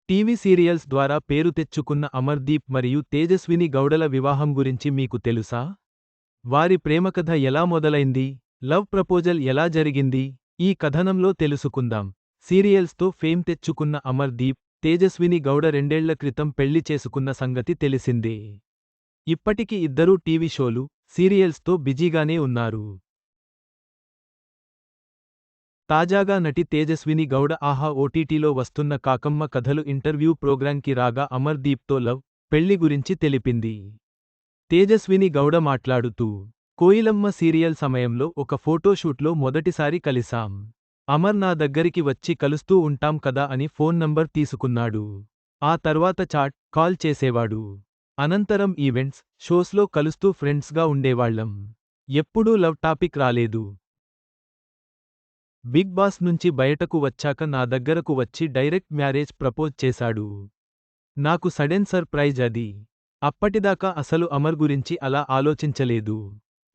TV serials ద్వారా పేరు తెచ్చుకున్న అమర్దీప్ మరియు తేజస్విని గౌడల వివాహం గురించి మీకు తెలుసా? వారి ప్రేమకథ ఎలా మొదలైంది? లవ్ ప్రపోజల్ ఎలా జరిగింది? ఈ కథనంలో తెలుసుకుందాం. సీరియల్స్తో ఫేమ్ తెచ్చుకున్న అమర్దీప్, తేజస్విని గౌడ 2 ఏళ్ల క్రితం పెళ్లి చేసుకున్న సంగతి తెలిసిందే. ఇప్పటికి ఇద్దరూ టీవీ షోలు, సీరియల్స్తో బిజీగానే ఉన్నారు. తాజాగా నటి తేజస్విని గౌడ ఆహా ఓటీటీలో వస్తున్న కాకమ్మ కథలు ఇంటర్వ్యూ ప్రోగ్రాంకి రాగా అమర్దీప్తో లవ్, పెళ్లి గురించి తెలిపింది. తేజస్విని గౌడ మాట్లాడుతూ, కోయిలమ్మ సీరియల్ సమయంలో ఒక ఫోటోషూట్లో మొదటిసారి కలిసాం. అమర్ నా దగ్గరికి వచ్చి కలుస్తూ ఉంటాం కదా అని ఫోన్ నంబర్ తీసుకున్నాడు. ఆ తర్వాత చాట్, కాల్ చేసేవాడు. అనంతరం ఈవెంట్స్, షోస్లో కలుస్తూ ఫ్రెండ్స్గా ఉండేవాళ్లం. ఎప్పుడూ లవ్ టాపిక్ రాలేదు. బిగ్ బాస్ నుంచి బయటకు వచ్చాక నా దగ్గరకు వచ్చి డైరెక్ట్ మ్యారేజ్ ప్రపోజ్ చేశాడు. నాకు సడెన్ సర్ ప్రైజ్ అది. అప్పటిదాకా అసలు అమర్ గురించి అలా ఆలోచించలేదు.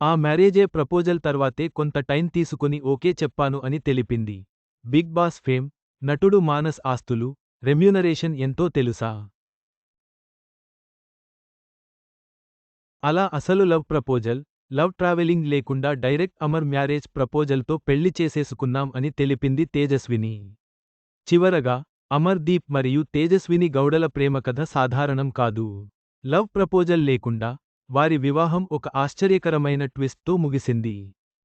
ఆ మ్యారేజే ప్రపోజల్ తర్వాతే కొంత టైం తీసుకుని ఓకే చెప్పాను అని తెలిపింది. బిగ్ బాస్ ఫేమ్, నటుడు మానస్ ఆస్తులు, రెమ్యూనరేషన్ ఎంతో తెలుసా? అలా అసలు లవ్ ప్రపోజల్, లవ్ ట్రావెలింగ్ లేకుండా డైరెక్ట్ అమర్ మ్యారేజ్ ప్రపోజల్తో పెళ్లి చేసేసుకున్నాం అని తెలిపింది తేజస్విని. చివరగా, అమర్దీప్ మరియు తేజస్విని గౌడల ప్రేమకథ సాధారణం కాదు. లవ్ ప్రపోజల్ లేకుండా వారి వివాహం ఒక ఆశ్చర్యకరమైన ట్విస్ట్తో ముగిసింది.